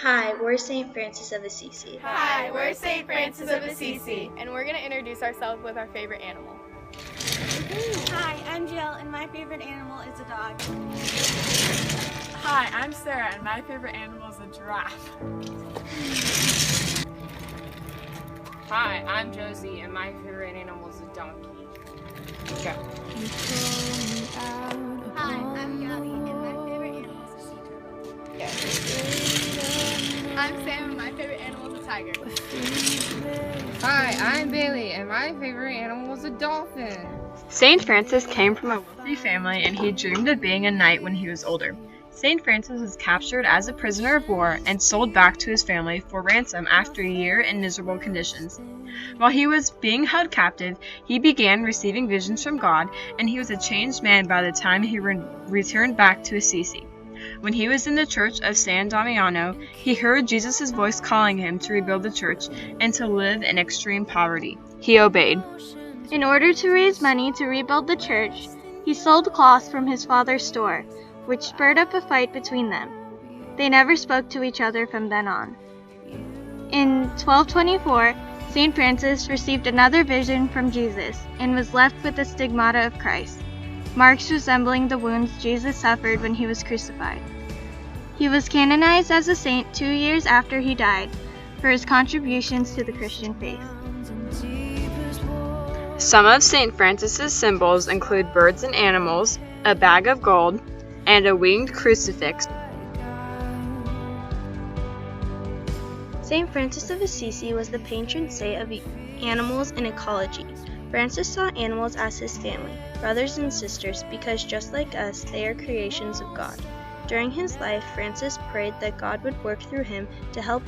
Hi, we're St. Francis of Assisi. Hi, we're St. Francis of Assisi. And we're going to introduce ourselves with our favorite animal. Hi, I'm Jill, and my favorite animal is a dog. Hi, I'm Sarah, and my favorite animal is a giraffe. Hi, I'm Josie, and my favorite animal is a donkey. Go. Hi, I'm Gabby, and my favorite animal is a sea turtle. I'm Sam, and my favorite animal is a tiger. Hi, I'm Bailey, and my favorite animal is a dolphin. St. Francis came from a wealthy family, and he dreamed of being a knight when he was older. St. Francis was captured as a prisoner of war and sold back to his family for ransom after a year in miserable conditions. While he was being held captive, he began receiving visions from God, and he was a changed man by the time he returned back to Assisi. When he was in the church of San Damiano, he heard Jesus' voice calling him to rebuild the church and to live in extreme poverty. He obeyed. In order to raise money to rebuild the church, he sold cloths from his father's store, which spurred up a fight between them. They never spoke to each other from then on. In 1224, St. Francis received another vision from Jesus and was left with the stigmata of Christ, marks resembling the wounds Jesus suffered when he was crucified. He was canonized as a saint 2 years after he died for his contributions to the Christian faith. Some of St. Francis's symbols include birds and animals, a bag of gold, and a winged crucifix. St. Francis of Assisi was the patron saint of animals and ecology. Francis saw animals as his family, brothers and sisters, because just like us, they are creations of God. During his life, Francis prayed that God would work through him to help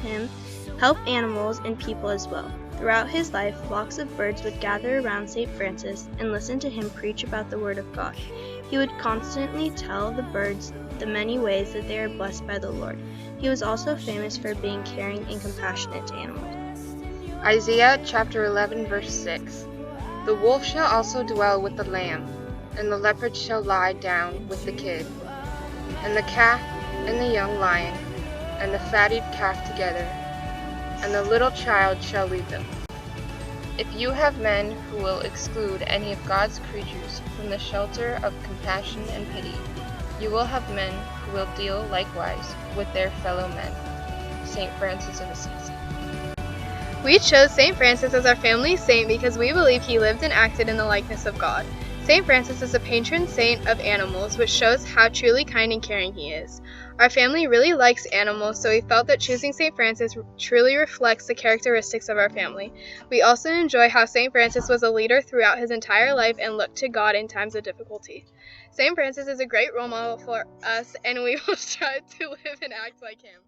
animals and people as well. Throughout his life, flocks of birds would gather around St. Francis and listen to him preach about the Word of God. He would constantly tell the birds the many ways that they are blessed by the Lord. He was also famous for being caring and compassionate to animals. Isaiah chapter 11, verse 6. The wolf shall also dwell with the lamb, and the leopard shall lie down with the kid, and the calf and the young lion, and the fatted calf together, and the little child shall lead them. If you have men who will exclude any of God's creatures from the shelter of compassion and pity, you will have men who will deal likewise with their fellow men. St. Francis of Assisi. We chose St. Francis as our family saint because we believe he lived and acted in the likeness of God. St. Francis is a patron saint of animals, which shows how truly kind and caring he is. Our family really likes animals, so we felt that choosing St. Francis truly reflects the characteristics of our family. We also enjoy how St. Francis was a leader throughout his entire life and looked to God in times of difficulty. St. Francis is a great role model for us, and we will strive to live and act like him.